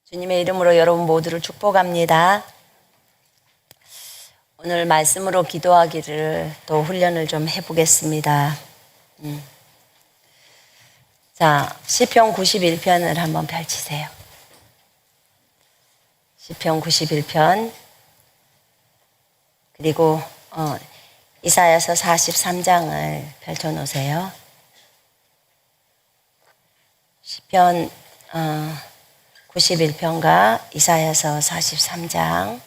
주님의 이름으로 여러분 모두를 축복합니다. 오늘 말씀으로 기도하기를 또 훈련을 좀 해보겠습니다. 자, 시편 91편을 한번 펼치세요. 시편 91편 그리고 이사야서 43장을 펼쳐놓으세요. 시편 91편과 이사야서 43장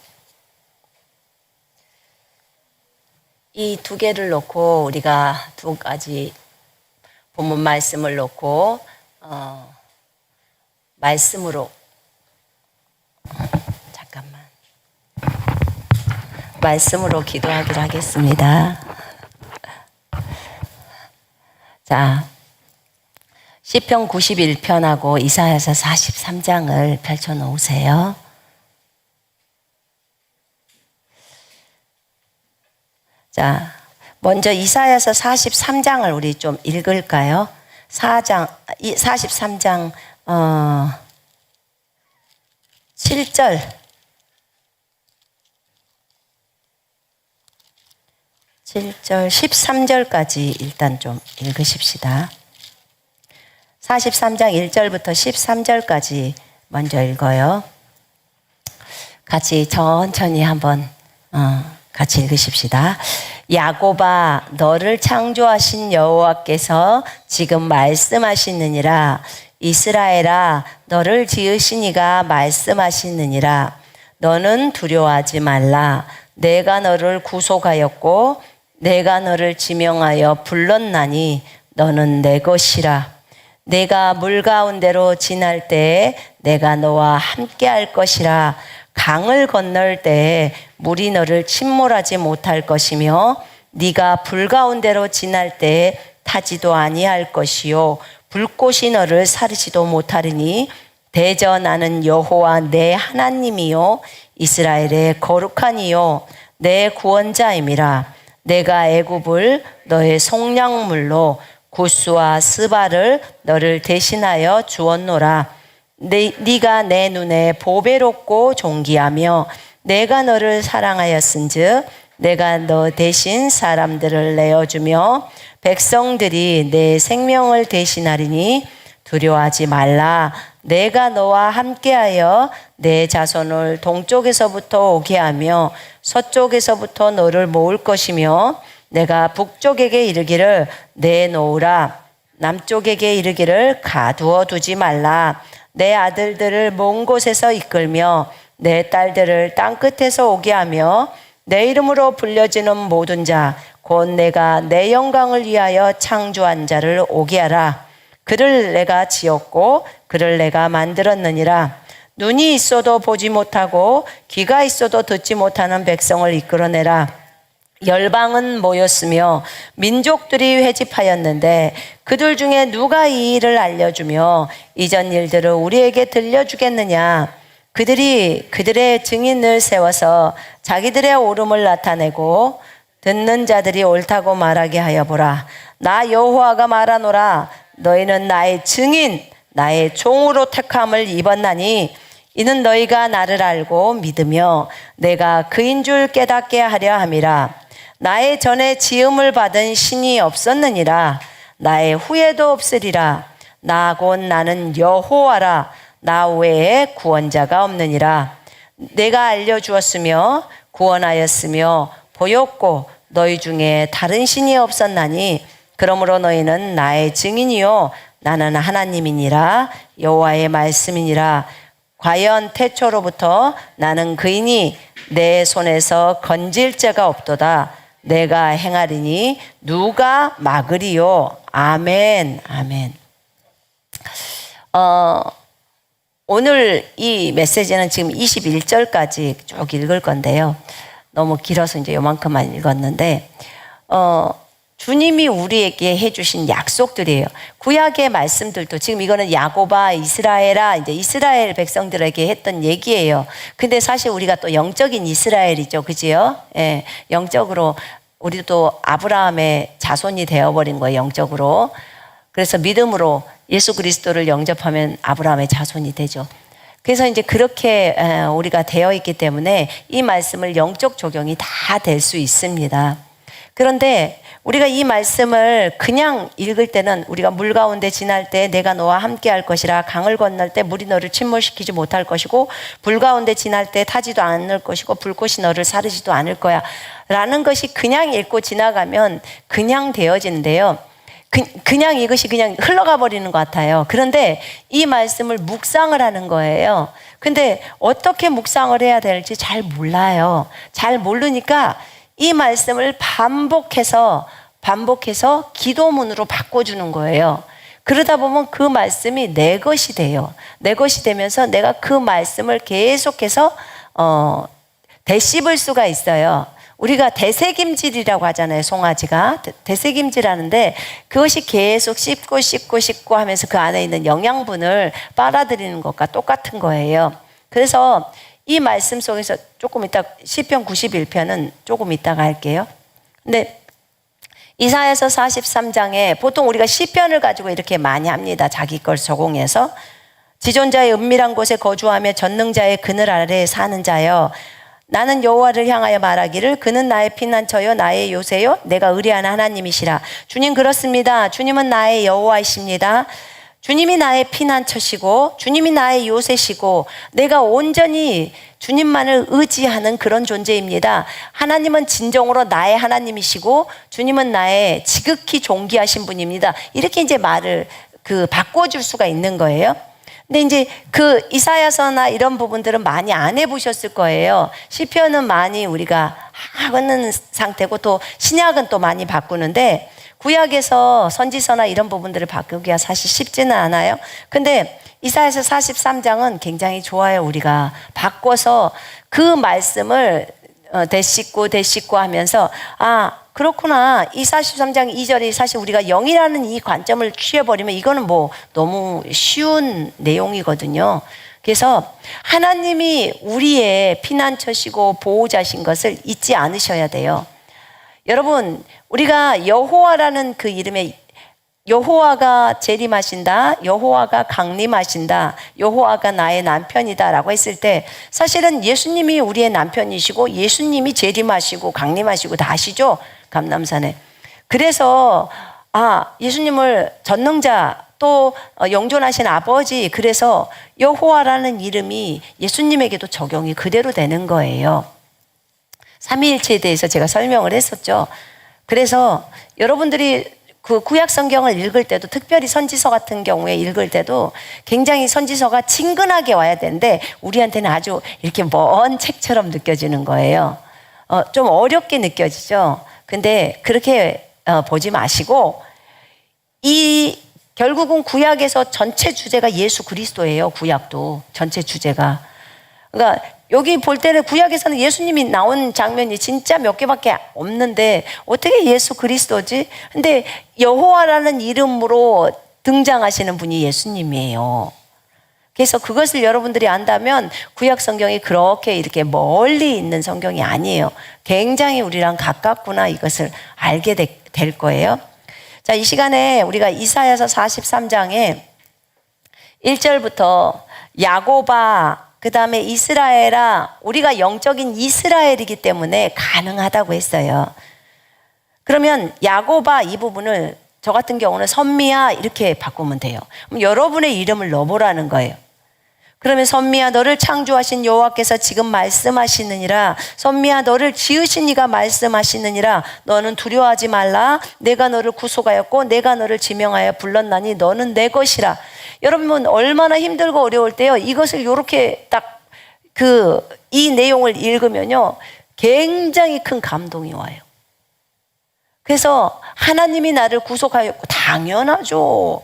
이 두 개를 놓고 우리가 두 가지 본문 말씀을 놓고 말씀으로 말씀으로 기도하기로 하겠습니다. 자, 시편 91편하고 이사야서 43장을 펼쳐 놓으세요. 자, 먼저 이사야서 43장을 우리 좀 읽을까요? 43장 7절 13절까지 일단 좀 읽으십시다. 43장 1절부터 13절까지 먼저 읽어요. 같이 천천히 한번 같이 읽으십시다. 야곱아, 너를 창조하신 여호와께서 지금 말씀하시느니라. 이스라엘아, 너를 지으신 이가 말씀하시느니라. 너는 두려워하지 말라. 내가 너를 구속하였고 내가 너를 지명하여 불렀나니 너는 내 것이라. 내가 물 가운데로 지날 때에 내가 너와 함께 할 것이라. 강을 건널 때에 물이 너를 침몰하지 못할 것이며 네가 불 가운데로 지날 때에 타지도 아니할 것이요 불꽃이 너를 사르지도 못하리니 대저 나는 여호와 내 하나님이요 이스라엘의 거룩한 이요 내 구원자임이라. 내가 애굽을 너의 속량물로 구스와 스바를 너를 대신하여 주었노라. 네가 내 눈에 보배롭고 존귀하며 내가 너를 사랑하였은즉 내가 너 대신 사람들을 내어주며 백성들이 내 생명을 대신하리니 두려워하지 말라. 내가 너와 함께하여 내 자손을 동쪽에서부터 오게 하며 서쪽에서부터 너를 모을 것이며 내가 북쪽에게 이르기를 내놓으라. 남쪽에게 이르기를 가두어 두지 말라. 내 아들들을 먼 곳에서 이끌며 내 딸들을 땅끝에서 오게 하며 내 이름으로 불려지는 모든 자 곧 내가 내 영광을 위하여 창조한 자를 오게 하라. 그를 내가 지었고 그를 내가 만들었느니라. 눈이 있어도 보지 못하고 귀가 있어도 듣지 못하는 백성을 이끌어내라. 열방은 모였으며 민족들이 회집하였는데 그들 중에 누가 이 일을 알려주며 이전 일들을 우리에게 들려주겠느냐. 그들이 그들의 증인을 세워서 자기들의 옳음을 나타내고 듣는 자들이 옳다고 말하게 하여 보라. 나 여호와가 말하노라. 너희는 나의 증인 나의 종으로 택함을 입었나니 이는 너희가 나를 알고 믿으며 내가 그인 줄 깨닫게 하려 함이라. 나의 전에 지음을 받은 신이 없었느니라. 나의 후에도 없으리라. 나 곧 나는 여호와라. 나 외에 구원자가 없느니라. 내가 알려주었으며 구원하였으며 보였고 너희 중에 다른 신이 없었나니 그러므로 너희는 나의 증인이요 나는 하나님이니라. 여호와의 말씀이니라. 과연 태초로부터 나는 그이니 내 손에서 건질 자가 없도다. 내가 행하리니 누가 막으리요. 아멘. 아멘. 오늘 이 메시지는 지금 21절까지 쭉 읽을 건데요. 너무 길어서 이제 요만큼만 읽었는데 주님이 우리에게 해주신 약속들이에요. 구약의 말씀들도 지금 이거는 야곱아 이스라엘아 이제 이스라엘 백성들에게 했던 얘기예요. 근데 사실 우리가 또 영적인 이스라엘이죠, 그지요? 예, 영적으로 우리도 아브라함의 자손이 되어버린 거예요, 영적으로. 그래서 믿음으로 예수 그리스도를 영접하면 아브라함의 자손이 되죠. 그래서 이제 그렇게 우리가 되어 있기 때문에 이 말씀을 영적 적용이 다 될 수 있습니다. 그런데 우리가 이 말씀을 그냥 읽을 때는 우리가 물 가운데 지날 때 내가 너와 함께 할 것이라, 강을 건널 때 물이 너를 침몰시키지 못할 것이고, 불 가운데 지날 때 타지도 않을 것이고, 불꽃이 너를 사르지도 않을 거야 라는 것이 그냥 읽고 지나가면 그냥 되어지는데요, 그냥 이것이 그냥 흘러가 버리는 것 같아요. 그런데 이 말씀을 묵상을 하는 거예요. 근데 어떻게 묵상을 해야 될지 잘 몰라요. 잘 모르니까 이 말씀을 반복해서 기도문으로 바꿔주는 거예요. 그러다 보면 그 말씀이 내 것이 돼요. 내 것이 되면서 내가 그 말씀을 계속해서 되씹을 수가 있어요. 우리가 되새김질이라고 하잖아요. 송아지가 되새김질하는데 그것이 계속 씹고 하면서 그 안에 있는 영양분을 빨아들이는 것과 똑같은 거예요. 그래서 이 말씀 속에서 조금 이따 시편 91편은 조금 이따가 할게요. 근데 이사야서 43장에 보통 우리가 시편을 가지고 이렇게 많이 합니다. 자기 걸 적용해서. 지존자의 은밀한 곳에 거주하며 전능자의 그늘 아래에 사는 자여, 나는 여호와를 향하여 말하기를 그는 나의 피난처요 나의 요새요 내가 의뢰하는 하나님이시라. 주님 그렇습니다. 주님은 나의 여호와이십니다. 주님이 나의 피난처시고 주님이 나의 요새시고 내가 온전히 주님만을 의지하는 그런 존재입니다. 하나님은 진정으로 나의 하나님이시고 주님은 나의 지극히 존귀하신 분입니다. 이렇게 이제 말을 바꿔줄 수가 있는 거예요. 근데 이제 그 이사야서나 이런 부분들은 많이 안 해보셨을 거예요. 시편은 많이 우리가 하는 상태고, 또 신약은 또 많이 바꾸는데 구약에서 선지서나 이런 부분들을 바꾸기가 사실 쉽지는 않아요. 근데 이사야서 43장은 굉장히 좋아요. 우리가 바꿔서 그 말씀을 되씹고 하면서 그렇구나. 이 43장 2절이 사실 우리가 영이라는 이 관점을 취해버리면 이거는 뭐 너무 쉬운 내용이거든요. 그래서 하나님이 우리의 피난처시고 보호자신 것을 잊지 않으셔야 돼요. 여러분, 우리가 여호와라는 그 이름에 여호와가 재림하신다, 여호와가 강림하신다, 여호와가 나의 남편이다 라고 했을 때 사실은 예수님이 우리의 남편이시고 예수님이 재림하시고 강림하시고 다 아시죠? 감람산에. 그래서 예수님을 전능자 또 영존하신 아버지, 그래서 여호와라는 이름이 예수님에게도 적용이 그대로 되는 거예요. 삼위일체에 대해서 제가 설명을 했었죠. 그래서 여러분들이 그 구약 성경을 읽을 때도, 특별히 선지서 같은 경우에 읽을 때도 굉장히 선지서가 친근하게 와야 되는데 우리한테는 아주 이렇게 먼 책처럼 느껴지는 거예요. 좀 어렵게 느껴지죠. 근데 그렇게 보지 마시고, 결국은 구약에서 전체 주제가 예수 그리스도예요. 구약도 전체 주제가. 그러니까 여기 볼 때는 구약에서는 예수님이 나온 장면이 진짜 몇 개밖에 없는데 어떻게 예수 그리스도지? 근데 여호와라는 이름으로 등장하시는 분이 예수님이에요. 그래서 그것을 여러분들이 안다면 구약 성경이 그렇게 이렇게 멀리 있는 성경이 아니에요. 굉장히 우리랑 가깝구나, 이것을 알게 될 거예요. 자, 이 시간에 우리가 이사야서 43장에 1절부터 야고바, 그 다음에 이스라엘아, 우리가 영적인 이스라엘이기 때문에 가능하다고 했어요. 그러면 야고바 이 부분을 저 같은 경우는 선미야 이렇게 바꾸면 돼요. 그럼 여러분의 이름을 넣어보라는 거예요. 그러면 선미야 너를 창조하신 여호와께서 지금 말씀하시느니라. 선미야 너를 지으신 이가 말씀하시느니라. 너는 두려워하지 말라. 내가 너를 구속하였고 내가 너를 지명하여 불렀나니 너는 내 것이라. 여러분 얼마나 힘들고 어려울 때요, 이것을 이렇게 딱 이 내용을 읽으면요 굉장히 큰 감동이 와요. 그래서 하나님이 나를 구속하였고, 당연하죠.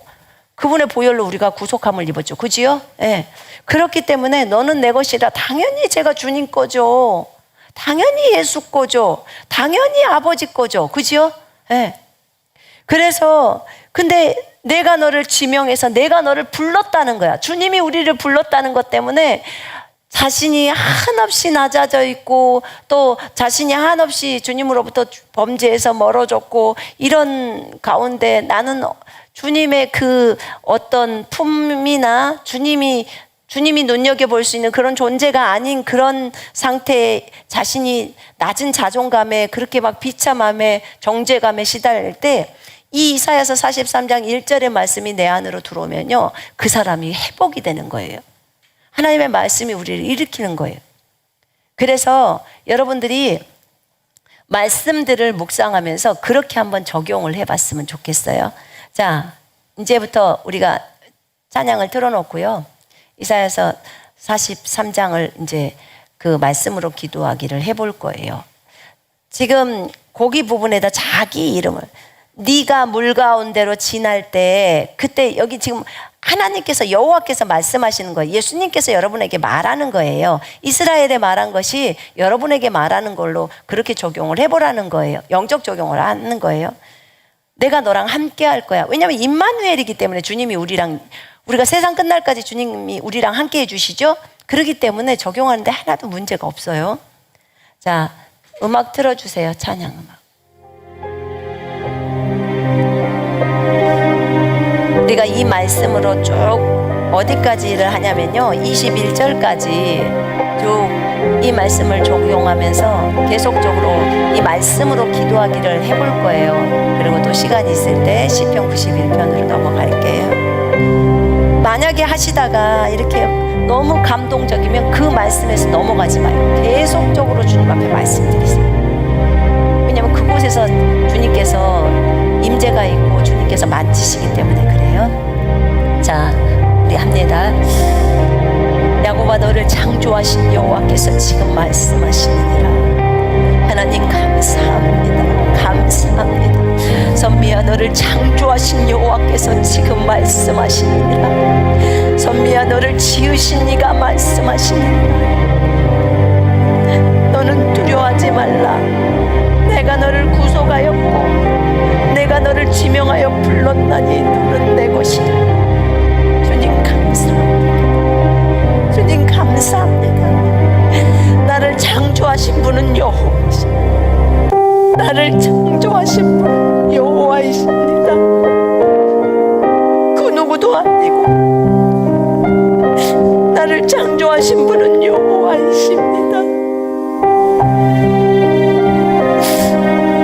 그분의 보혈로 우리가 구속함을 입었죠. 그지요? 네. 그렇기 때문에 너는 내 것이라. 당연히 제가 주님 거죠. 당연히 예수 거죠. 당연히 아버지 거죠. 그지요? 네. 그래서 근데 내가 너를 지명해서 내가 너를 불렀다는 거야. 주님이 우리를 불렀다는 것 때문에 자신이 한없이 낮아져 있고, 또 자신이 한없이 주님으로부터 범죄에서 멀어졌고, 이런 가운데 나는 주님의 그 어떤 품이나 주님이 주님이 눈여겨볼 수 있는 그런 존재가 아닌 그런 상태에 자신이 낮은 자존감에 그렇게 막 비참함에 정죄감에 시달릴 때 이 이사야서 43장 1절의 말씀이 내 안으로 들어오면요, 그 사람이 회복이 되는 거예요. 하나님의 말씀이 우리를 일으키는 거예요. 그래서 여러분들이 말씀들을 묵상하면서 그렇게 한번 적용을 해봤으면 좋겠어요. 자, 이제부터 우리가 찬양을 틀어놓고요, 이사야서 43장을 이제 그 말씀으로 기도하기를 해볼 거예요. 지금 거기 부분에다 자기 이름을, 네가 물 가운데로 지날 때, 그때 여기 지금 하나님께서, 여호와께서 말씀하시는 거예요. 예수님께서 여러분에게 말하는 거예요. 이스라엘에 말한 것이 여러분에게 말하는 걸로 그렇게 적용을 해보라는 거예요. 영적 적용을 하는 거예요. 내가 너랑 함께 할 거야. 왜냐하면 임마누엘이기 때문에 주님이 우리가 세상 끝날까지 주님이 우리랑 함께 해주시죠. 그렇기 때문에 적용하는데 하나도 문제가 없어요. 자, 음악 틀어주세요. 찬양 음악. 우리가 이 말씀으로 쭉 어디까지를 하냐면요, 21절까지 쭉 이 말씀을 적용하면서 계속적으로 이 말씀으로 기도하기를 해볼 거예요. 그리고 또 시간이 있을 때 시편 91편으로 넘어갈게요. 만약에 하시다가 이렇게 너무 감동적이면 그 말씀에서 넘어가지 마요. 계속적으로 주님 앞에 말씀드리세요. 왜냐하면 그곳에서 주님께서 임재가 있고 주님께서 만지시기 때문에 그래요. 자, 우리 합니다. 야곱아, 너를 창조하신 여호와께서 지금 말씀하시느니라. 하나님 감사합니다. 감사합니다. 선미야, 너를 창조하신 여호와께서 지금 말씀하시느니라. 선미야, 너를 지으신 이가 말씀하시느니라. 너는 두려워하지 말라. 내가 너를 구속하였고 내가 너를 지명하여 불렀나니 너는 내 것이라. 주님 감사합니다. 주님 감사합니다. 나를 창조하신 분은 여호와이십니다. 나를 창조하신 분은 여호와이십니다. 그 누구도 아니고 나를 창조하신 분은 여호와이십니다.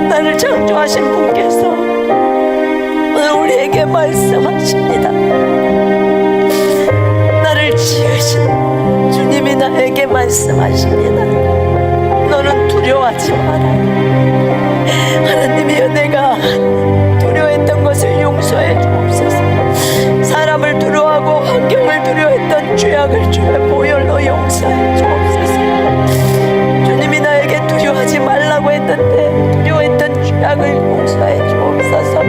나를 창조하신 분께서 오늘 우리에게 말씀하십니다. 나를 지으신 주님이 나에게 말씀하십니다. 너는 두려워하지 마라. 하나님이여, 내가 두려워했던 것을 용서해 주옵소서. 사람을 두려워하고 환경을 두려워했던 죄악을 주의 보혈로 용서해 주옵소서. 주님이 나에게 두려워하지 말라고 했는데 두려워했던 죄악을 용서해 주옵소서.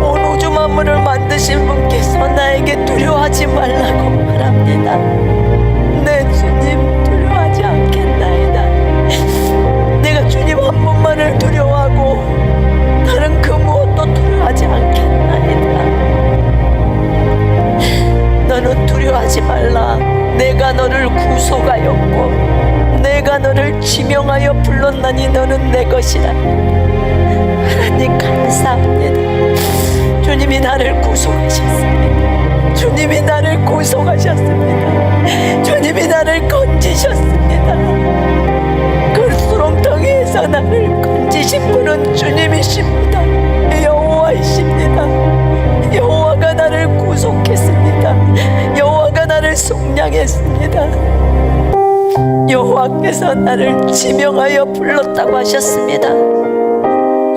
온 우주 만물을 만드신 분께서 나에게 두려워하지 말라고 말합니다. 내 주님, 두려워하지 않겠나이다. 내가 주님 한 분만을 두려워하고 다른 그 무엇도 두려워하지 않겠나이다. 너는 두려워하지 말라. 내가 너를 구속하였고 내가 너를 지명하여 불렀나니 너는 내 것이라. 하나님 감사합니다. 주님이 나를 구속하셨습니다. 주님이 나를 구속하셨습니다. 주님이 나를 건지셨습니다. 그 수렁텅이에서 나를 건지신 분은 주님이십니다. 여호와이십니다. 여호와가 나를 구속했습니다. 여호와가 나를 속량했습니다. 여호와께서 나를 지명하여 불렀다고 하셨습니다.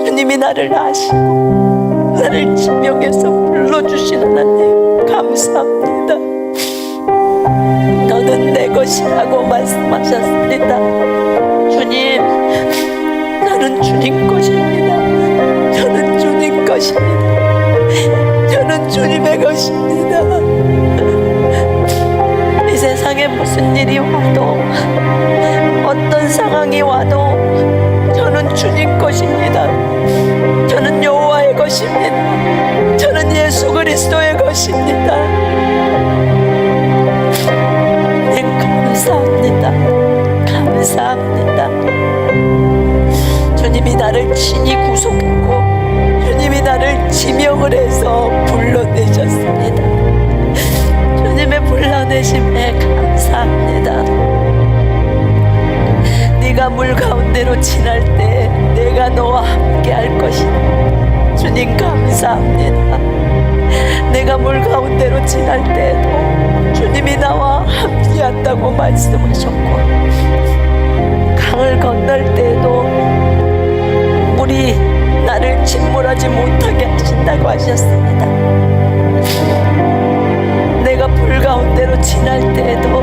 주님이 나를 아시고 나를 지명해서 불러주신 하나님 감사합니다. 너는 내 것이라고 말씀하셨습니다. 주님, 나는 주님 것입니다. 저는 주님 것입니다. 저는 주님의 것입니다. 이 세상에 무슨 일이 와도 어떤 상황이 와도 저는 주님 것입니다. 저는 여호와의 것입니다. 저는 예수 그리스도의 것입니다. 네, 감사합니다. 감사합니다. 주님이 나를 친히 구속했고 주님이 나를 지명을 해서 불러내셨습니다. 인내심에 감사합니다. 네가 물 가운데로 지날 때 내가 너와 함께 할 것이다. 주님 감사합니다. 내가 물 가운데로 지날 때에도 주님이 나와 함께 한다고 말씀하셨고, 강을 건널 때에도 물이 나를 침몰하지 못하게 하신다고 하셨습니다. 내가 불 가운데로 지날 때에도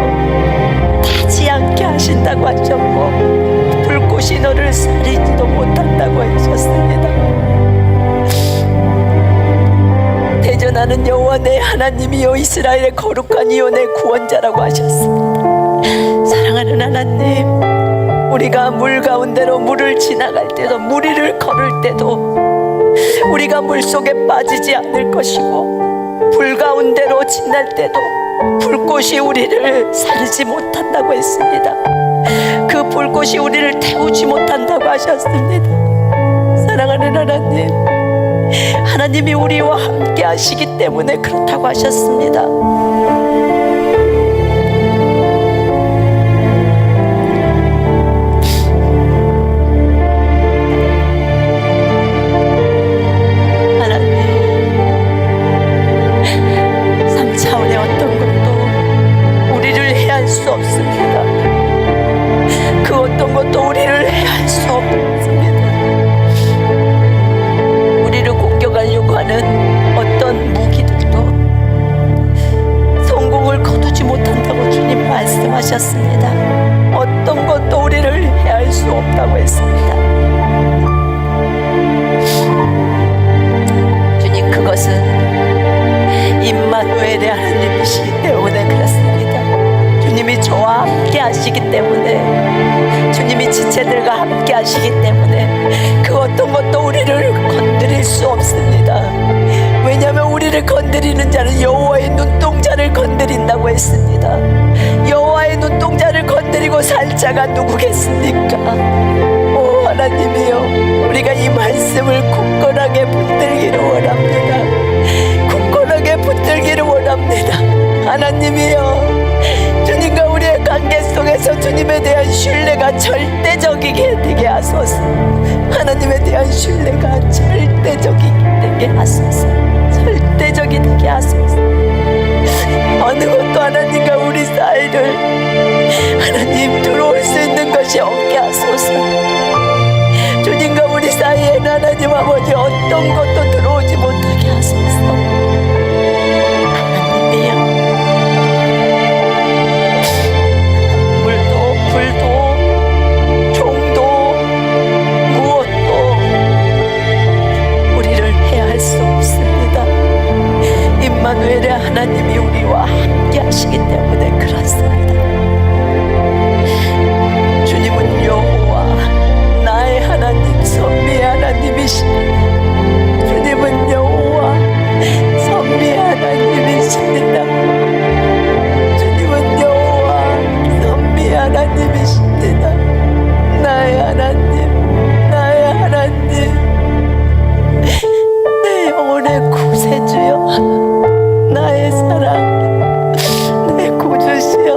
타지 않게 하신다고 하셨고, 불꽃이 너를 사리지도 못한다고 하셨습니다. 대전하는 여호와 내 하나님이요 이스라엘의 거룩한 이요 내 구원자라고 하셨습니다. 사랑하는 하나님, 우리가 물 가운데로 물을 지나갈 때도, 물 위를 걸을 때도 우리가 물 속에 빠지지 않을 것이고, 불 가운데로 지날 때도 불꽃이 우리를 사르지 못한다고 했습니다. 그 불꽃이 우리를 태우지 못한다고 하셨습니다. 사랑하는 하나님, 하나님이 우리와 함께 하시기 때문에 그렇다고 하셨습니다. 수 없습니다. 그 어떤 것도 우리를 해할 수 없습니다. 우리를 공격하려고 하는 어떤 무기들도 성공을 거두지 못한다고 주님 말씀하셨습니다. 어떤 것도 우리를 해할 수 없다고 했습니다. 주님, 그것은 임마누엘의 하나님이시기 때문에 그렇습니다. 주님이 저와 함께 하시기 때문에, 주님이 지체들과 함께 하시기 때문에 그 어떤 것도 우리를 건드릴 수 없습니다. 왜냐하면 우리를 건드리는 자는 여호와의 눈동자를 건드린다고 했습니다. 여호와의 눈동자를 건드리고 살 자가 누구겠습니까? 오 하나님이여, 우리가 이 말씀을 굳건하게 붙들기를 원합니다. 굳건하게 붙들기를 원합니다. 하나님이여, 주님과 우리의 관계 속에서 주님에 대한 신뢰가 절대적이게 되게 하소서. 하나님에 대한 신뢰가 절대적이게 되게 하소서. 절대적이 되게 하소서. 어느 것도 하나님과 우리 사이를 하나님 들어올 수 있는 것이 없게 하소서. 주님과 우리 사이에는 하나님 아버지 어떤 것도 들어오지 못하게 하소서. 임마누엘의 하나님이 우리와 함께 하시기 때문에 그렇습니다. 주님은 여호와 나의 하나님, 선미의 하나님이십니다. 주님은 여호와 선미의 하나님이십니다. 주님은 여호와 선미의 하나님이십니다. 나의 하나님, 나의 하나님, 내 영혼의 구세주여, 나의 사랑, 내 구주시여,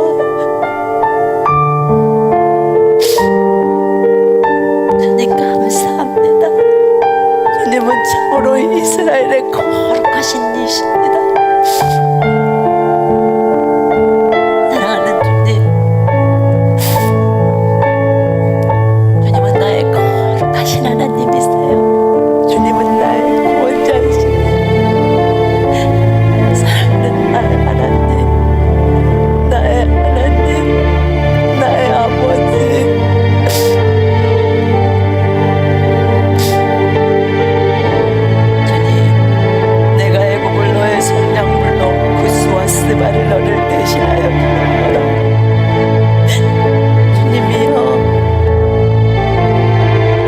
주님 감사합니다. 주님은 참으로 이스라엘의 거룩하신 이십니다. 사랑하는 주님, 주님은 나의 거룩하신 하나님이세요. 주님은 나의 구원자이십니다. 스바를 너를 대신하여 부르노라. 주님이여,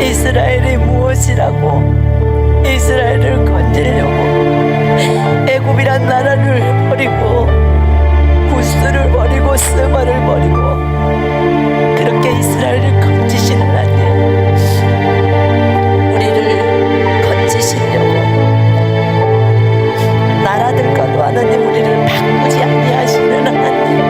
이스라엘이 무엇이라고 이스라엘을 건지려고 애굽이란 나라를 버리고 구스를 버리고 스바를 버리고 그렇게 이스라엘을 건지신 하나님, 우리를 건지시려고 나라들과도 하나님 우리를 바꾸지 아니하시는 하나님,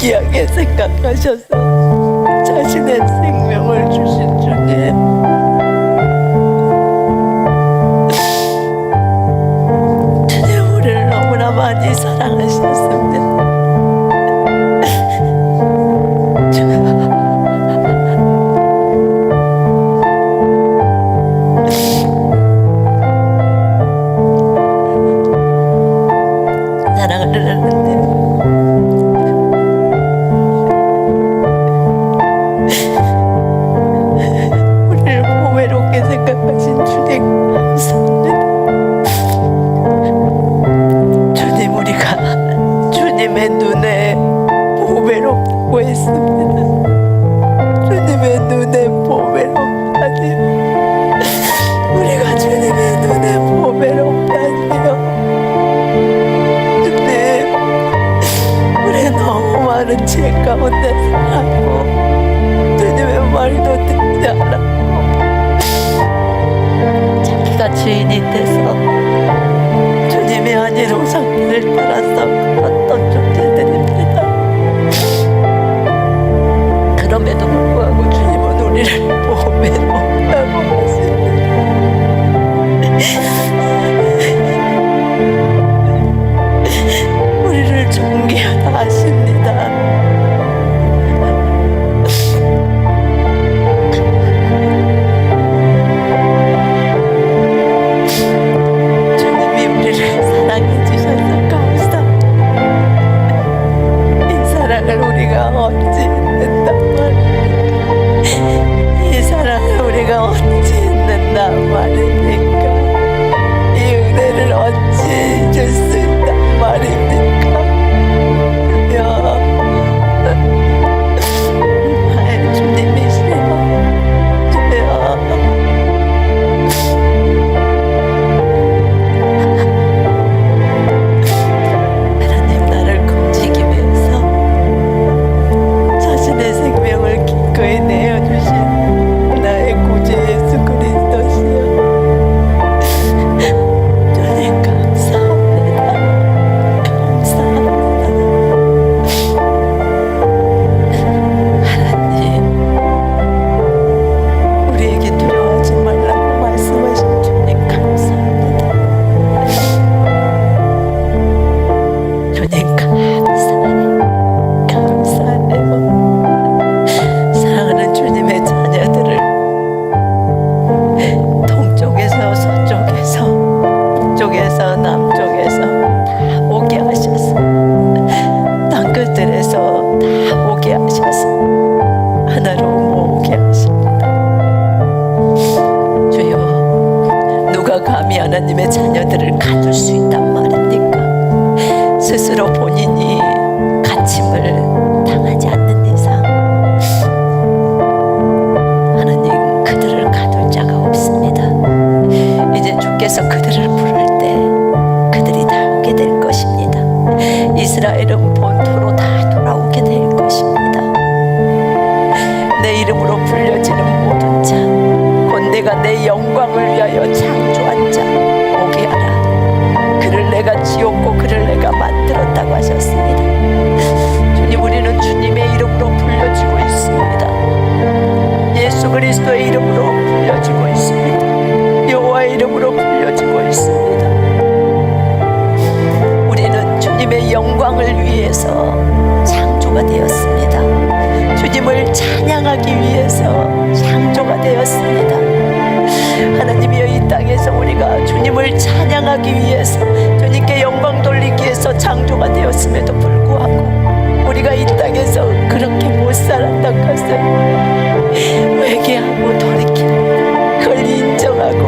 귀하게 생각하셔서 자신의 생명을 주신 주님, 주님 우리를 너무나 많이 사랑하셨습니다. 사랑을 하는데 우리를 보배롭게 생각하신 주님 감사합니다. 주님, 우리가 주님의 눈에 보배롭고 했습니다. 주님의 눈에 보배롭다니, 우리가 주님의 눈에 보배롭다니요. 많은 죄 가운데 살았고 주님의 말도 듣지 않았고 자기가 주인이 돼서 주님이 아닌 우상들을 따라서 어떤 존재들입니다. 그럼에도 불구하고 주님은 우리를 보배롭다고 하십니다. 우리를 존귀하다 하십니다. 주님이 우리를 사랑해 주셔서 감사합니다. 이 사랑을 우리가 어찌 잊는단 말입니까? 이 사랑을 우리가 어찌 잊는단 말입니까? 이 은혜를 어찌 잊을 수 있단 말입니까? 나의 주님이시여, 주여. 하나님, 나를 건지기 위해서 자신의 생명을 기꺼이 내어주신 나의 구주 예수 그리스도시여, 주님 감사합니다. 감사합니다. 하나님, 우리에게 두려워하지 말라고 말씀하신 주님 감사합니다. 주님 감사해요. 감사해요. 사랑하는 주님의 자녀들을 동쪽에서 서쪽에서 북쪽에서 남쪽에서 다 오게 하셔서 땅끝들에서 다 오게 하셔서 하나로 모으게 하십니다. 주여, 누가 감히 하나님의 자녀들을 가둘 수 있단 말입니까? 스스로 본인이 갇힘을 당하지 않는 이상 하나님, 그들을 가둘 자가 없습니다. 이제 주께서 그들을 부를 때 그들이 다 오게 될 것입니다. 이스라엘은 본토로 다 돌아오게 될 것입니다. 내 이름으로 불려지는 모든 자, 곧 내가 내 영광을 위하여 창조한 자 오게 하라. 그를 내가 지었고 그를 내가 만들었다고 하셨습니다. 주님, 우리는 주님의 이름으로 불려지고 있습니다. 예수 그리스도의 이름으로 불려지고 있습니다. 여호와의 이름으로 불려지고 있습니다. 우리는 주님의 영광을 위해서 창조가 되었습니다. 주님을 찬양하기 위해서 창조가 되었습니다. 하나님이여, 이 땅에서 우리가 주님을 찬양하기 위해서, 주님께 영광 돌리기 위해서 창조가 되었음에도 불구하고 우리가 이 땅에서 그렇게 못 살았던 것을 회개하고 돌이키고 그걸 인정하고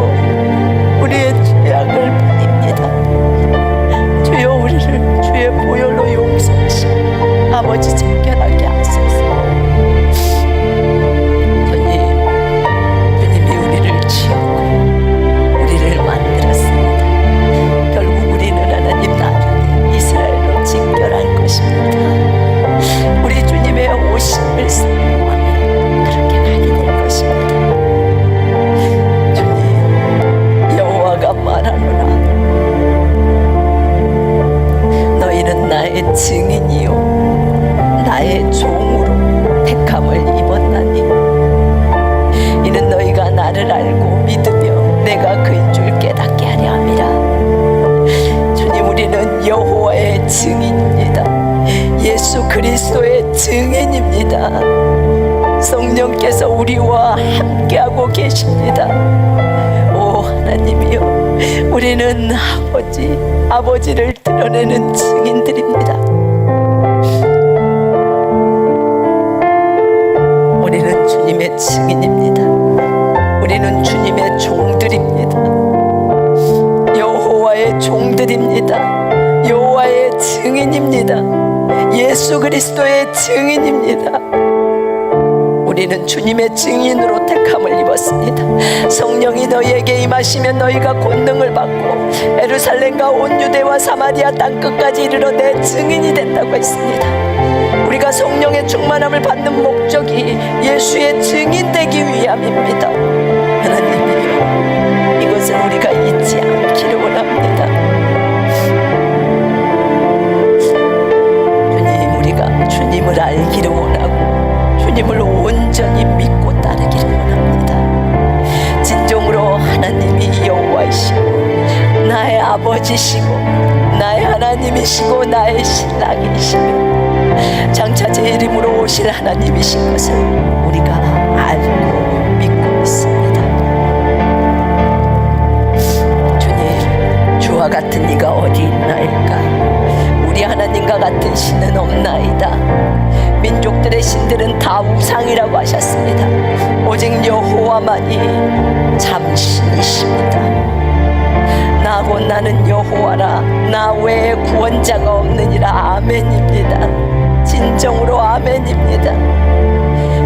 우리의 죄악을 버립니다. 주여, 우리를 주의 보혈로 용서하시고 아버지 정결하게 하소서. 주님이 우리를 지었고 우리를 만들었습니다. 결국 우리는 하나님 나중에 이스라엘로 직결할 것입니다. 우리 주님의 오심을 사모하며 그렇게 가게 될 것입니다. 주님, 여호와가 말하노라. 너희는 나의 증인이요 나의 증인입니다. 성령께서 우리와 함께하고 계십니다. 오 하나님이여, 우리는 아버지를 드러내는 증인들입니다. 우리는 주님의 증인입니다. 우리는 주님의 종들입니다. 여호와의 종들입니다. 여호와의 증인입니다. 예수 그리스도의 증인입니다. 우리는 주님의 증인으로 택함을 입었습니다. 성령이 너희에게 임하시면 너희가 권능을 받고 예루살렘과 온 유대와 사마리아 땅끝까지 이르러 내 증인이 된다고 했습니다. 우리가 성령의 충만함을 받는 목적이 예수의 증인 되기 위함입니다. 하나님이여, 이것을 우리가 잊지 않기를 원합니다. 주님, 우리가 주님을 알기를 원하고 주님을 온전히 믿고 따르기를 원합니다. 진정으로 하나님이 여호와이시고 나의 아버지시고 나의 하나님이시고 나의 신랑이시며 장차 제 이름으로 오실 하나님이신 것을 우리가 알고 믿고 있습니다. 주님, 주와 같은 이가 어디 있나이까? 우리 하나님과 같은 신은 없나이다. 민족들의 신들은 다 우상이라고 하셨습니다. 오직 여호와만이 참 신이십니다. 나고 나는 여호와라, 나 외에 구원자가 없느니라. 아멘입니다. 진정으로 아멘입니다.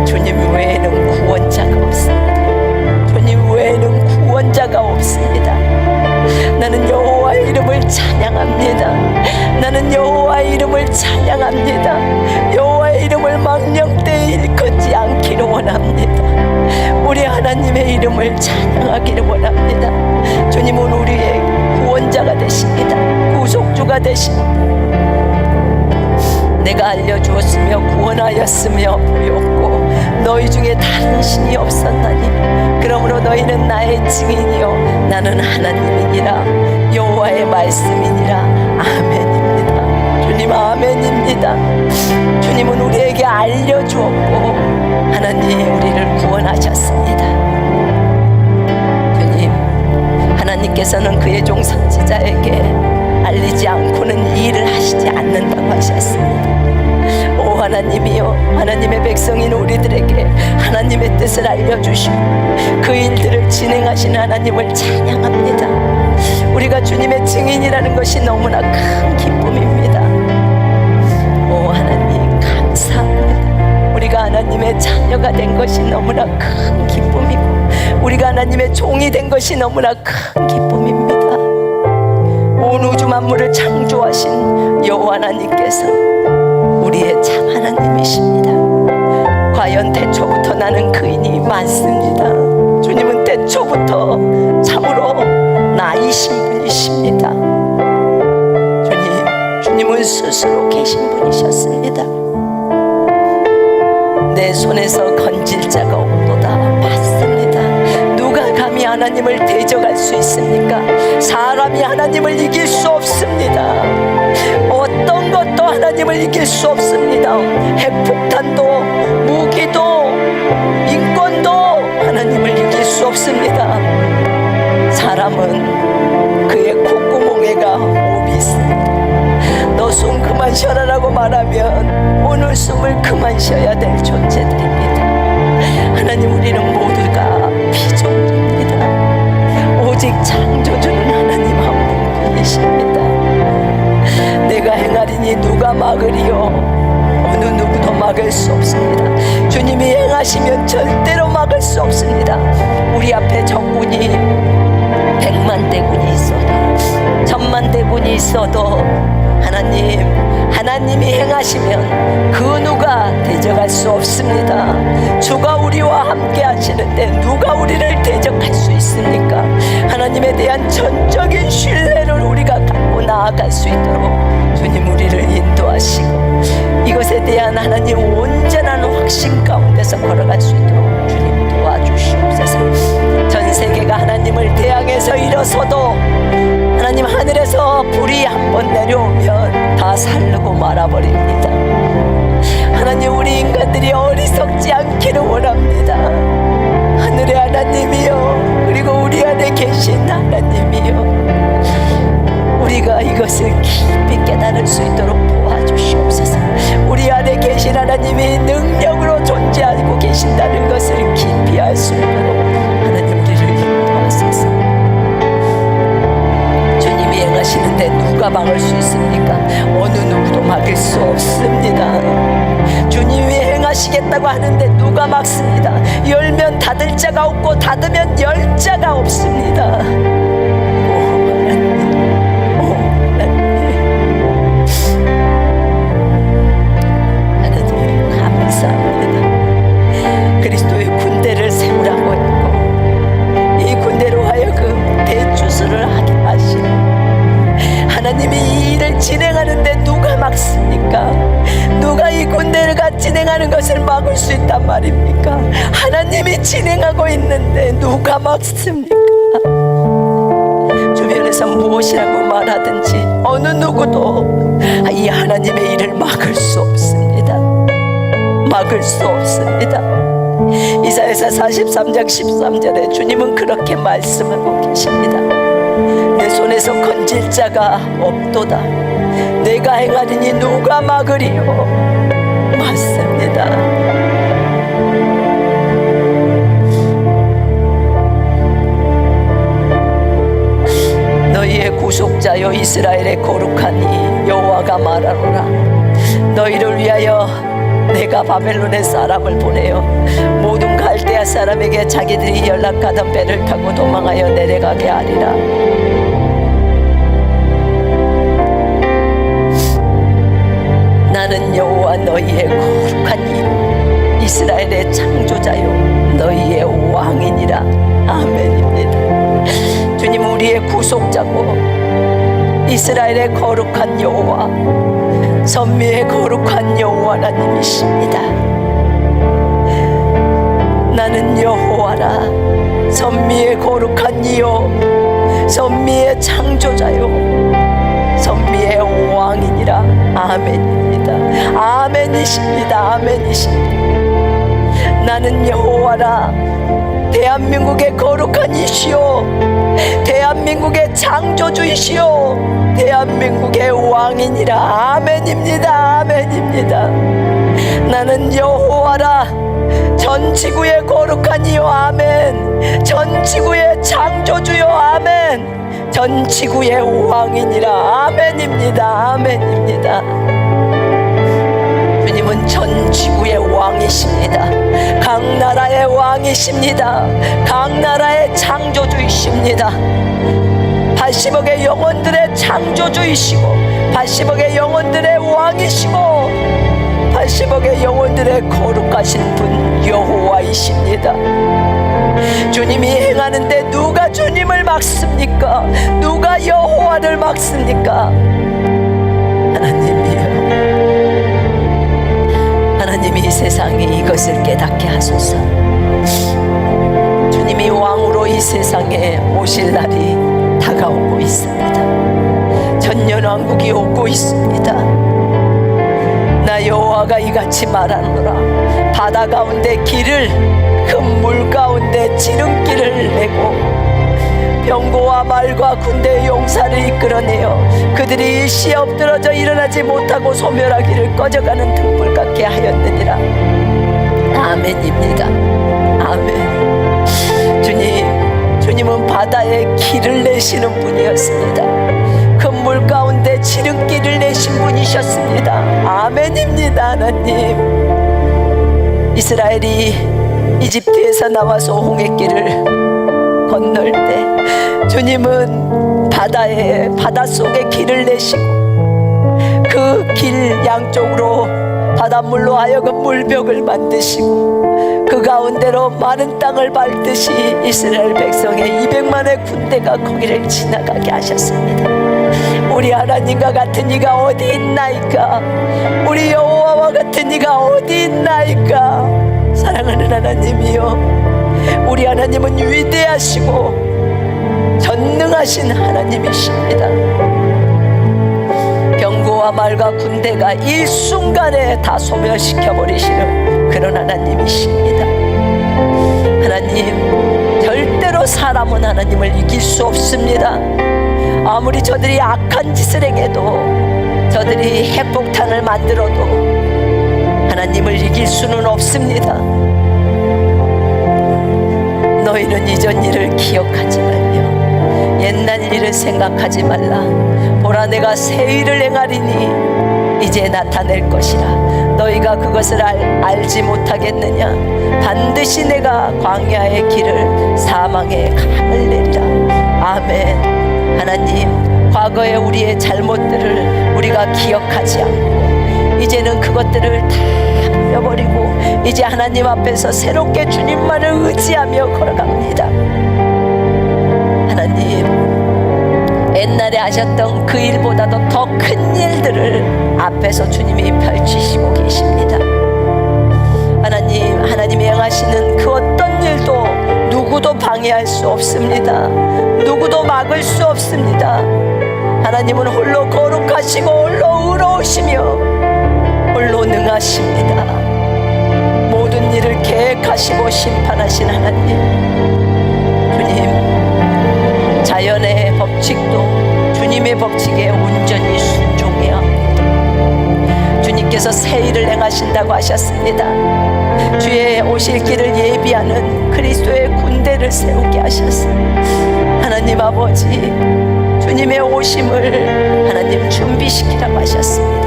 주님 외에는 구원자가 없습니다. 주님 외에는 구원자가 없습니다. 나는 여호와의 이름을 찬양합니다. 나는 여호와의 이름을 찬양합니다. 여호와의 이름을 망령되이 일컫지 않기를 원합니다. 우리 하나님의 이름을 찬양하기를 원합니다. 주님은 우리의 구원자가 되십니다. 구속주가 되십니다. 내가 알려주었으며 구원하였으며 보였고 너희 중에 다른 신이 없었나니 그러므로 너희는 나의 증인이요 나는 하나님이니라. 여호와의 말씀이니라. 아멘입니다. 주님 아멘입니다. 주님은 우리에게 알려주었고 하나님 우리를 구원하셨습니다. 주님, 하나님께서는 그의 종 선지자에게 알리지 않고는 이 일을 하시지 않는다고 하셨습니다. 오 하나님이여, 하나님의 백성인 우리들에게 하나님의 뜻을 알려주시고 그 일들을 진행하시는 하나님을 찬양합니다. 우리가 주님의 증인이라는 것이 너무나 큰 기쁨입니다. 오 하나님 감사합니다. 우리가 하나님의 자녀가 된 것이 너무나 큰 기쁨이고 우리가 하나님의 종이 된 것이 너무나 큰 기쁨입니다. 온 우주 만물을 창조하신 여호와 하나님께서 우리의 참 하나님이십니다. 과연 태초부터 나는 그인이 맞습니다. 주님은 태초부터 참으로 나이신 분이십니다. 주님은 스스로 계신 분이셨습니다. 내 손에서 건질 자가 없도다. 맞습니다. 누가 감히 하나님을 대적할 수 있습니까? 사람이 하나님을 이길 수 없습니다. 어떤 것도 하나님을 이길 수 없습니다. 핵폭탄도 무기도 인권도 하나님을 이길 수 없습니다. 사람은 그의 콧구멍에가 옵이 있습니다. 너 숨 그만 쉬어라라고 말하면 오늘 숨을 그만 쉬어야 될 존재들입니다. 하나님 우리는 모두가 피조물입니다. 오직 창조주는 하나님 한 분이십니다. 내가 행하리니 누가 막으리요? 어느 누구도 막을 수 없습니다. 주님이 행하시면 절대로 막을 수 없습니다. 우리 앞에 적군이 100만 대군이 있어도 1000만 대군이 있어도 하나님이 행하시면 그 누가 대적할 수 없습니다. 주가 우리와 함께 하시는데 누가 우리를 대적할 수 있습니까? 하나님에 대한 전적인 신뢰를 우리가 갖고 나아갈 수 있도록 주님 우리를 인도하시고 이것에 대한 하나님 온전한 확신 가운데서 걸어갈 수 있도록 주님 도와주시옵소서. 전 세계가 하나님을 대항해서 일어서도 하나님, 하늘에서 불이 한번 내려오면 다 살르고 말아버립니다. 하나님, 우리 인간들이 어리석지 않기를 원합니다. 하늘의 하나님이여, 그리고 우리 안에 계신 하나님이여, 우리가 이것을 깊이 깨달을 수 있도록 도와주시옵소서. 우리 안에 계신 하나님이 능력으로 존재하고 계신다는 것을 깊이 알 수 있도록 하나님 우리를 인도하소서. 주님이 행하시는데 누가 막을 수 있습니까? 어느 누구도 막을 수 없습니다. 주님이 행하시겠다고 하는데 누가 막습니다? 열면 닫을 자가 없고 닫으면 열 자가 없습니다. 하나님 감사합니다. 그리스도의 군대를 세우라고 했고, 이 군대로 하여금 대주수를 하게 하시고, 하나님이 이 일을 진행하는데 누가 막습니까? 누가 이 군대를 진행하는 것을 막을 수 있단 말입니까? 하나님이 진행하고 있는데 누가 막습니까? 주변에서 무엇이라고 말하든지 어느 누구도 이 하나님의 일을 막을 수 없습니다. 막을 수 없습니다. 이사야서 43장 13절에 주님은 그렇게 말씀하고 계십니다. 내 손에서 건질 자가 없도다. 내가 행하리니 누가 막으리요? 맞습니다. 너희의 구속자여 이스라엘의 거룩하니 여호와가 말하노라. 너희를 위하여 내가 바벨론의 사람을 보내어 모든 갈대아 사람에게 자기들이 연락하던 배를 타고 도망하여 내려가게 하리라. 나는 여호와 너희의 거룩한 이요 이스라엘의 창조자요 너희의 왕이니라. 아멘입니다. 주님 우리의 구속자고 이스라엘의 거룩한 여호와, 선미의 거룩한 여호와 하나님이십니다. 나는 여호와라. 선미의 거룩한 이요 선미의 창조자요 선미의 왕이니라. 아멘입니다. 아멘이십니다. 아멘이십니다. 나는 여호와라. 대한민국의 거룩한 이시요 대한민국의 창조주이시요 대한민국의 왕이니라. 아멘입니다. 아멘입니다. 나는 여호와라. 전 지구의 거룩한 이요 아멘. 전 지구의 창조주요 아멘. 전 지구의 왕이니라. 아멘입니다. 아멘입니다. 주님은 전 지구의 왕이십니다. 각 나라의 왕이십니다. 각 나라의 창조주이십니다. 80억의 영혼들의 창조주이시고 80억의 영혼들의 왕이시고 80억의 영혼들의 거룩하신 분 여호와이십니다. 주님이 행하는데 누가 주님을 막습니까? 누가 여호와를 막습니까? 하나님이요. 하나님이 이 세상에 이것을 깨닫게 하소서. 주님이 왕으로 이 세상에 오실 날이 다가오고 있습니다. 천년왕국이 오고 있습니다. 나 여호와가 이같이 말하노라. 바다 가운데 길을 큰 물 가운데 지름길을 내고 병고와 말과 군대의 용사를 이끌어내어 그들이 일시에 엎드러져 일어나지 못하고 소멸하기를 꺼져가는 등불 같게 하였느니라. 아멘입니다. 아멘. 주님은 바다에 길을 내시는 분이었습니다. 큰 물 가운데 지름길을 내신 분이셨습니다. 아멘입니다. 하나님, 이스라엘이 이집트에서 나와서 홍해길을 건널 때 주님은 바닷속에 길을 내시고 그 길 양쪽으로 바닷물로 하여금 물벽을 만드시고 그 가운데로 마른 땅을 밟듯이 이스라엘 백성의 200만의 군대가 거기를 지나가게 하셨습니다. 우리 하나님과 같은 이가 어디 있나이까? 우리 여호와와 같은 이가 어디 있나이까? 사랑하는 하나님이여, 우리 하나님은 위대하시고 전능하신 하나님이십니다. 병거와 말과 군대가 일순간에 다 소멸시켜버리시는 그런 하나님이십니다. 하나님, 절대로 사람은 하나님을 이길 수 없습니다. 아무리 저들이 악한 짓을 행해도, 저들이 핵폭탄을 만들어도 하나님을 이길 수는 없습니다. 너희는 이전 일을 기억하지 말며 옛날 일을 생각하지 말라. 보라, 내가 새 일을 행하리니 이제 나타낼 것이라. 너희가 그것을 알지 못하겠느냐? 반드시 내가 광야의 길을 사망의 강을 내리라. 아멘. 하나님, 과거의 우리의 잘못들을 우리가 기억하지 않고 이제는 그것들을 다 버려버리고 이제 하나님 앞에서 새롭게 주님만을 의지하며 걸어갑니다. 하나님, 옛날에 하셨던 그 일보다도 더 큰 일들을 앞에서 주님이 펼치시고 계십니다. 하나님, 하나님이 행하시는 그 어떤 일도 누구도 방해할 수 없습니다. 누구도 막을 수 없습니다. 하나님은 홀로 거룩하시고 홀로 의로우시며 홀로 능하십니다. 모든 일을 계획하시고 심판하신 하나님, 주님, 자연의 법칙도 주님의 법칙에 온전히 순종해야 합니다. 주님께서 새 일을 행하신다고 하셨습니다. 주의 오실 길을 예비하는 그리스도의 군대를 세우게 하셨습니다. 하나님 아버지, 주님의 오심을 하나님 준비시키라고 하셨습니다.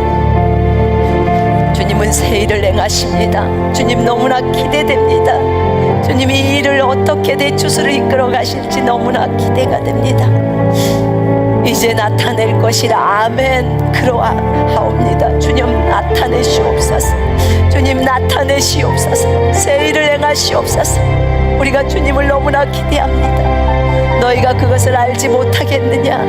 주님은 새 일을 행하십니다. 주님 너무나 기대됩니다. 주님이 이 일을 어떻게 대추수를 이끌어 가실지 너무나 기대가 됩니다. 이제 나타낼 것이라. 아멘. 그러하옵니다. 주님 나타내시옵소서. 주님 나타내시옵소서. 새 일을 행하시옵소서. 우리가 주님을 너무나 기대합니다. 너희가 그것을 알지 못하겠느냐?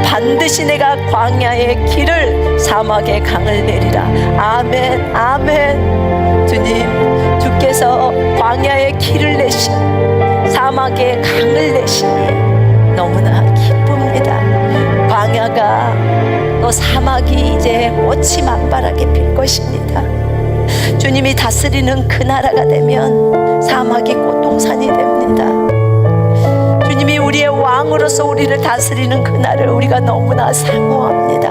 반드시 내가 광야의 길을 사막의 강을 내리라. 아멘. 아멘. 주님, 주께서 광야의 길을 내시니 사막의 강을 내시니 너무나 기쁩니다. 광야가 또 사막이 이제 꽃이 만발하게 필 것입니다. 주님이 다스리는 그 나라가 되면 사막이 꽃동산이 됩니다. 주님이 우리의 왕으로서 우리를 다스리는 그날을 우리가 너무나 사모합니다.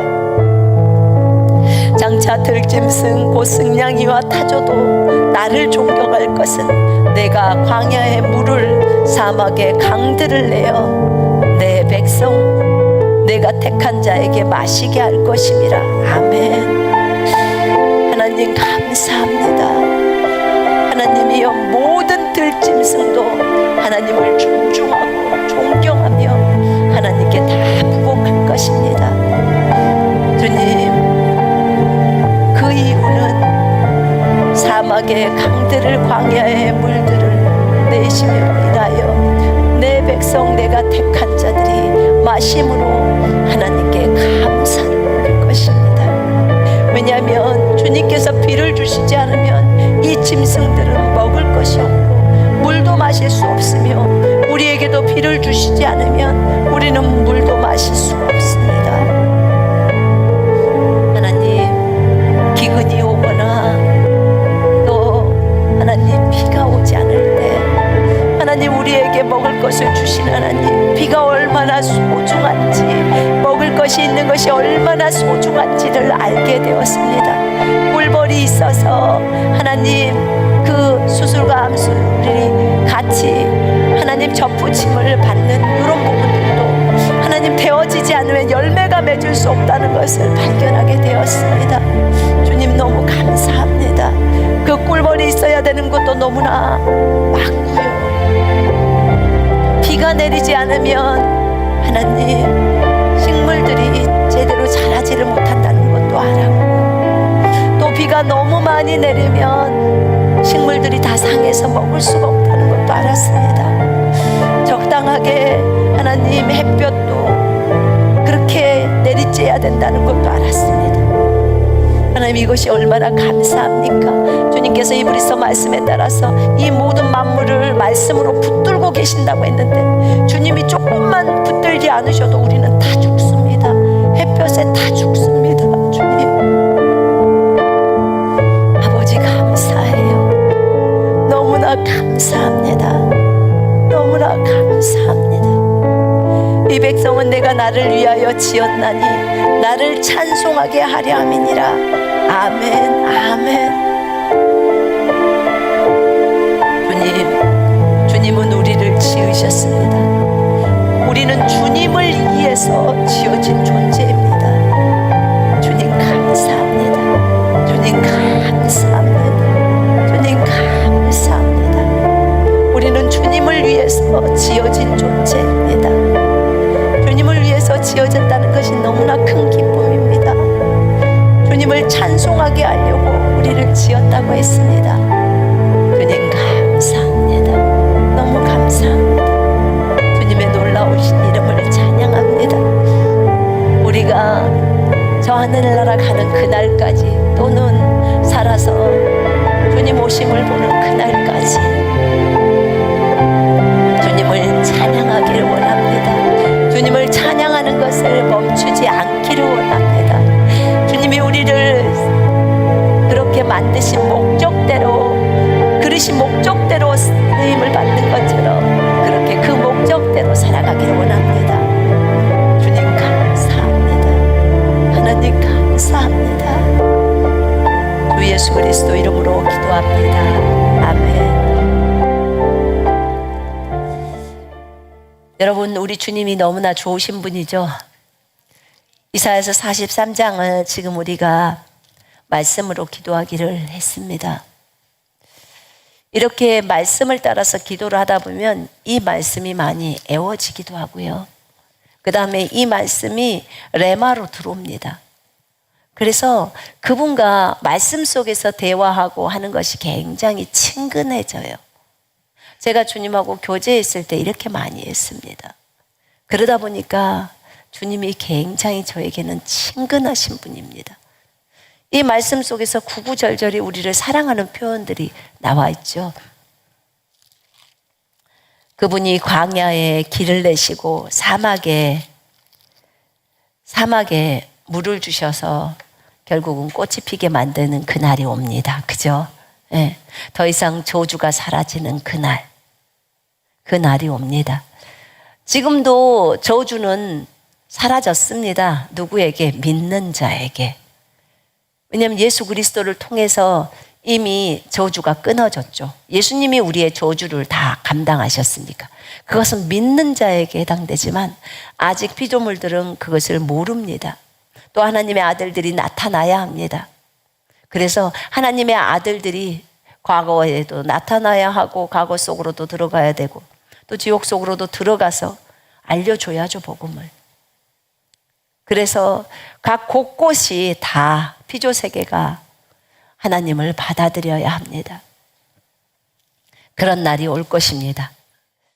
장차 들짐승 곧 승냥이와 타조도 나를 존경할 것은 내가 광야의 물을 사막의 강들을 내어 내 백성 내가 택한 자에게 마시게 할 것임이라. 아멘. 하나님 감사합니다. 하나님이여, 모든 들짐승도 하나님을 존중하고 존경하며 하나님께 다 부복할 것입니다. 주님, 그 이유는 사막의 강들을 광야의 물들을 내심으로 인하여 내 백성 내가 택한 자들이 마심으로 하나님께 감사를 올릴 것입니다. 왜냐하면 주님께서 비를 주시지 않으면 이 짐승들은 먹을 것이 없고 물도 마실 수 없으며 우리에게도 비를 주시지 않으면 우리는 물도 마실 수 없습니다. 하나님, 기근이 오거나 또 하나님 비가 오지 않을 때 하나님 우리에게 먹을 것을 주신 하나님, 비가 얼마나 소중한지, 먹을 것이 있는 것이 얼마나 소중한지를 알게 되었습니다. 꿀벌이 있어서 하나님 그 수술과 암술이 같이 하나님 접붙임을 받는 이런 부분들도 하나님 되어지지 않으면 열매가 맺을 수 없다는 것을 발견하게 되었습니다. 주님 너무 감사합니다. 그 꿀벌이 있어야 되는 것도 너무나 맞고요. 비가 내리지 않으면 하나님 식물들이 제대로 자라지를 못한다는 것도 알았고, 또 비가 너무 많이 내리면 식물들이 다 상해서 먹을 수가 없다는 것도 알았습니다. 적당하게 하나님 햇볕도 그렇게 내리쬐야 된다는 것도 알았습니다. 하나님, 이것이 얼마나 감사합니까? 주님께서 이브리서 말씀에 따라서 이 모든 만물을 말씀으로 붙들고 계신다고 했는데, 주님이 조금만 붙들지 않으셔도 우리는 다 죽습니다. 햇볕에 다 죽습니다. 주님, 아버지 감사해요. 너무나 감사합니다. 너무나 감사합니다. 이 백성은 내가 나를 위하여 지었나니 나를 찬송하게 하려 함이니라. 아멘, 아멘. 주님은 우리를 지으셨습니다. 우리는 주님을 위해서 지어진 존재입니다. 주님 감사합니다. 주님 감사합니다. 주님 감사합니다. 우리는 주님을 위해서 지어진 존재입니다. 주님을 위해서 지어졌다는 것이 너무나 큰 기쁨입니다. 주님을 찬송하게 하려고 우리를 지었다고 했습니다. 주님 감사합니다. 너무 감사합니다. 주님의 놀라우신 이름을 찬양합니다. 우리가 저 하늘나라 가는 그날까지, 또는 살아서 주님 오심을 보는 그날까지 주님을 찬양하기를 원합니다. 주님을 찬양하는 것을 멈추지 않기를 원합니다. 주님이 우리를 그렇게 만드신 목적대로, 그러신 목적대로 쓰임을 받는 것처럼 그렇게 그 목적대로 살아가기를 원합니다. 주님 감사합니다. 하나님 감사합니다. 주 예수 그리스도 이름으로 기도합니다. 아멘. 여러분, 우리 주님이 너무나 좋으신 분이죠. 이사야서 43장을 지금 우리가 말씀으로 기도하기를 했습니다. 이렇게 말씀을 따라서 기도를 하다 보면 이 말씀이 많이 애워지기도 하고요. 그 다음에 이 말씀이 레마로 들어옵니다. 그래서 그분과 말씀 속에서 대화하고 하는 것이 굉장히 친근해져요. 제가 주님하고 교제했을 때 이렇게 많이 했습니다. 그러다 보니까 주님이 굉장히 저에게는 친근하신 분입니다. 이 말씀 속에서 구구절절히 우리를 사랑하는 표현들이 나와 있죠. 그분이 광야에 길을 내시고 사막에 물을 주셔서 결국은 꽃이 피게 만드는 그날이 옵니다. 그죠? 네. 더 이상 저주가 사라지는 그날이 옵니다. 지금도 저주는 사라졌습니다. 누구에게? 믿는 자에게. 왜냐하면 예수 그리스도를 통해서 이미 저주가 끊어졌죠. 예수님이 우리의 저주를 다 감당하셨으니까. 그것은 믿는 자에게 해당되지만 아직 피조물들은 그것을 모릅니다. 또 하나님의 아들들이 나타나야 합니다. 그래서 하나님의 아들들이 과거에도 나타나야 하고 과거 속으로도 들어가야 되고 또 지옥 속으로도 들어가서 알려줘야죠, 복음을. 그래서 각 곳곳이 다 피조세계가 하나님을 받아들여야 합니다. 그런 날이 올 것입니다.